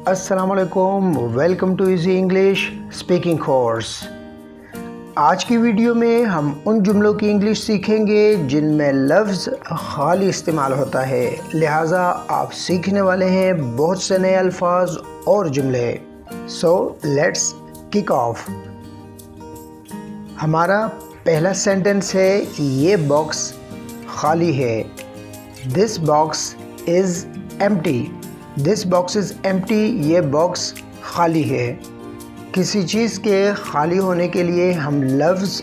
अस्सलाम वालेकुम, welcome to easy English speaking course. आज की वीडियो में हम उन जुमलों की इंग्लिश सीखेंगे जिनमें लफ्ज़ खाली इस्तेमाल होता है, लिहाजा आप सीखने वाले हैं बहुत से नए अल्फाज और जुमले। So let's kick off. हमारा पहला सेंटेंस है, ये बॉक्स खाली है। This box is empty. This box is empty, ये बॉक्स खाली है। किसी चीज़ के खाली होने के लिए हम लफ्ज़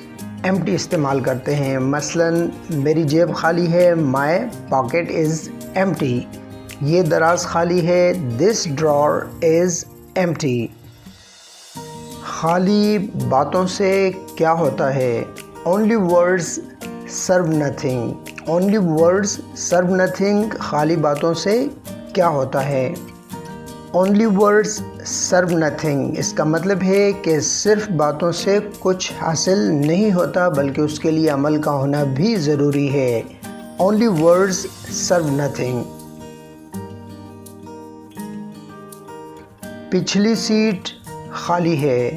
एम्प्टी इस्तेमाल करते हैं। मसलन मेरी जेब खाली है, माय पॉकेट इज़ एम्प्टी। ये दराज खाली है, दिस ड्रॉर इज़ एम्प्टी। खाली बातों से क्या होता है? Only words serve nothing. Only words serve nothing, खाली बातों से क्या होता है? ओनली वर्ड्स सर्व नथिंग, इसका मतलब है कि सिर्फ बातों से कुछ हासिल नहीं होता, बल्कि उसके लिए अमल का होना भी ज़रूरी है। Only words serve nothing. पिछली सीट खाली है।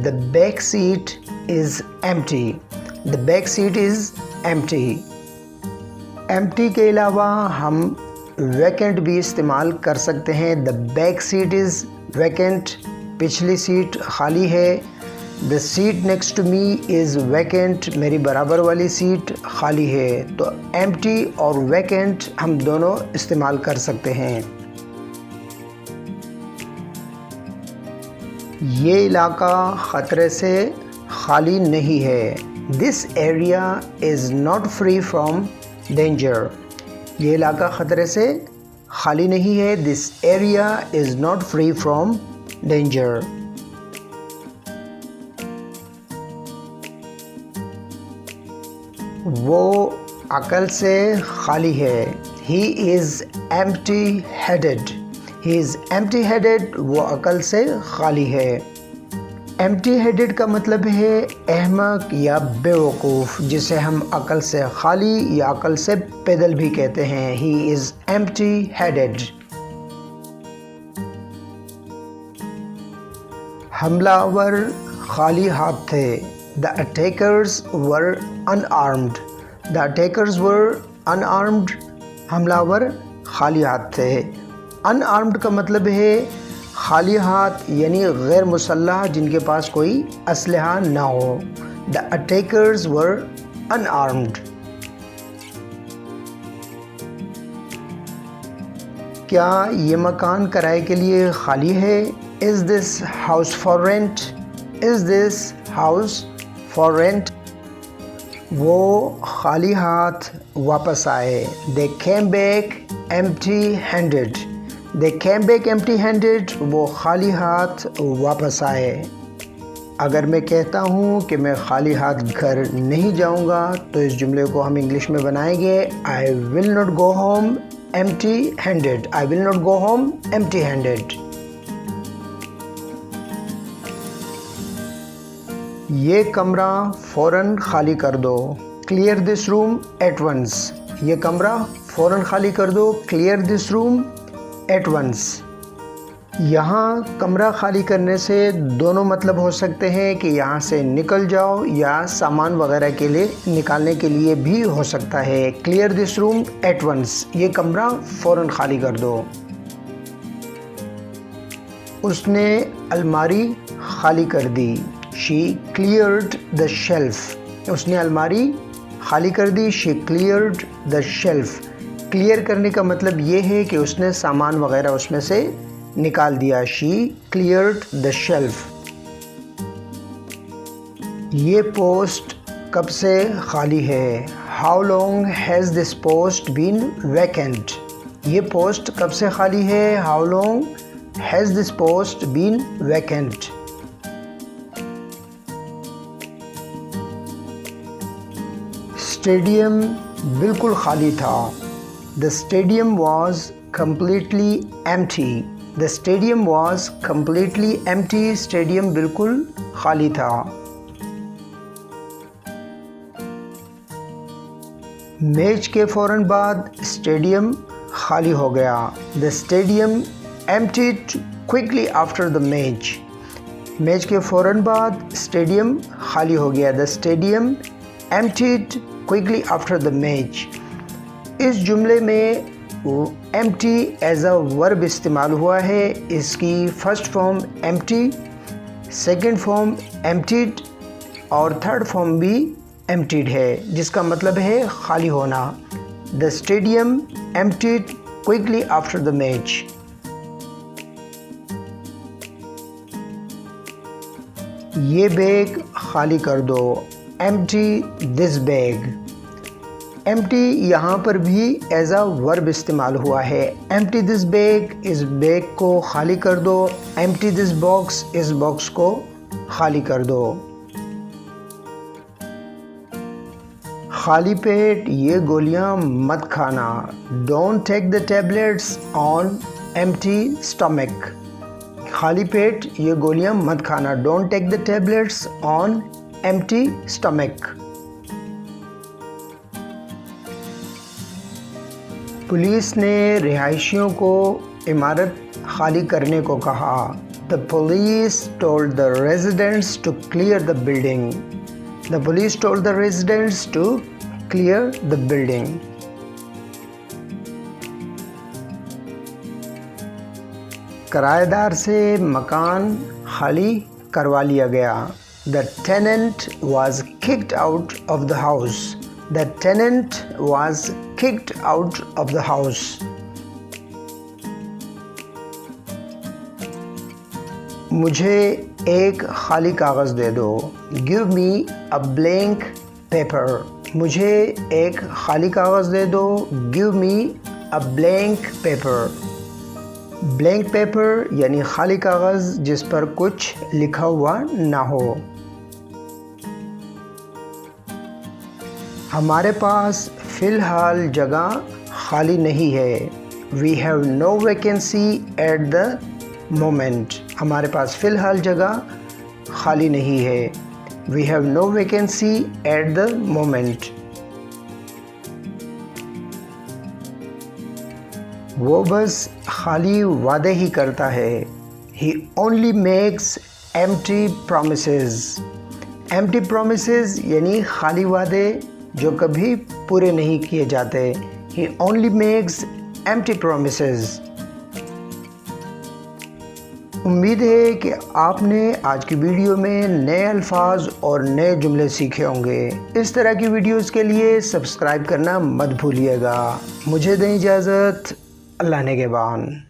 The back seat is empty. The back seat is empty. Empty के अलावा हम वैकेंट भी इस्तेमाल कर सकते हैं। The back seat is vacant, पिछली सीट खाली है। The seat next to me is vacant, मेरी बराबर वाली सीट खाली है। तो एम्प्टी और वैकेंट हम दोनों इस्तेमाल कर सकते हैं। ये इलाका ख़तरे से खाली नहीं है। This area is not free from danger. ये इलाका ख़तरे से खाली नहीं है। This area is not free from danger. वो अकल से खाली है। He is empty headed. He is empty headed, वो अकल से खाली है। एम्प्टी हेडेड का मतलब है अहमक या बेवकूफ़, जिसे हम अकल से खाली या अकल से पैदल भी कहते हैं। He is empty headed. हमलावर खाली हाथ थे। The attackers were unarmoured. The attackers were unarmoured, हमलावर खाली हाथ थे। अनआर्म्ड का मतलब है खाली हाथ, यानी गैर मुसल्लह, जिनके पास कोई असलहा ना हो। The attackers were unarmoured. क्या ये मकान किराए के लिए खाली है? Is this house for rent? Is this house for rent? वो खाली हाथ वापस आए। दे केम बैक एम्प्टी हैंडेड। दे केम बैक एम्प्टी हैंडेड, वो खाली हाथ वापस आए। अगर मैं कहता हूँ कि मैं खाली हाथ घर नहीं जाऊँगा, तो इस जुमले को हम इंग्लिश में बनाएंगे, I will not go home empty handed. I will not go home empty handed. ये कमरा फ़ौरन खाली कर दो। Clear this room at once. ये कमरा फ़ौरन खाली कर दो। Clear this room at once. यहाँ कमरा खाली करने से दोनों मतलब हो सकते हैं कि यहाँ से निकल जाओ, या सामान वगैरह के लिए निकालने के लिए भी हो सकता है। Clear this room at once, ये कमरा फ़ौरन खाली कर दो। उसने अलमारी खाली कर दी। She cleared the shelf. उसने अलमारी खाली कर दी। She cleared the shelf. Clear करने का मतलब ये है कि उसने सामान वगैरह उसमें से निकाल दिया। She cleared the shelf. ये पोस्ट कब से खाली है? How long has this post been vacant? ये पोस्ट कब से खाली है? How long has this post been vacant? Stadium बिल्कुल खाली था। The stadium was completely empty. The stadium was completely empty. Stadium बिल्कुल खाली था। मैच के फ़ौरन बाद स्टेडियम खाली हो गया। The stadium emptied quickly after the match. Match के फ़ौरन बाद स्टेडियम खाली हो गया. The stadium emptied quickly after the match. इस जुमले में empty एज अ वर्ब इस्तेमाल हुआ है. इसकी first form empty, second form emptied और थर्ड फॉर्म भी emptied है, जिसका मतलब है खाली होना. The stadium emptied quickly after the match. ये बैग खाली कर दो. Empty this bag. Empty यहाँ पर भी एज अ वर्ब इस्तेमाल हुआ है. Empty this bag, इस बैग को खाली कर दो. Empty this box, इस बॉक्स को खाली कर दो. खाली पेट ये गोलियां मत खाना. Don't take the tablets on empty stomach. खाली पेट ये गोलियां मत खाना. Don't take the tablets on empty stomach. Police ने रिहायशियों को इमारत खाली करने को कहा. The police told the residents to clear the building. The police told the residents to clear the building. किराएदार से मकान खाली करवा लिया गया. The tenant was kicked out of the house. The tenant was kicked out of the house. मुझे एक खाली कागज़ दे दो. Give me a blank paper. मुझे एक खाली कागज़ दे दो. Give me a blank paper. Blank paper यानी खाली कागज़ जिस पर कुछ लिखा हुआ ना हो. हमारे पास फ़िलहाल जगह खाली नहीं है. We have no vacancy at the moment. हमारे पास फ़िलहाल जगह खाली नहीं है. We have no vacancy at the moment. वो बस खाली वादे ही करता है. He only makes empty promises. Empty promises यानी खाली वादे जो कभी पूरे नहीं किए जाते. He only makes empty promises. उम्मीद है कि आपने आज की वीडियो में नए अल्फाज और नए जुमले सीखे होंगे. इस तरह की वीडियोस के लिए सब्सक्राइब करना मत भूलिएगा. मुझे दें इजाज़त. अल्लाह निगहबान.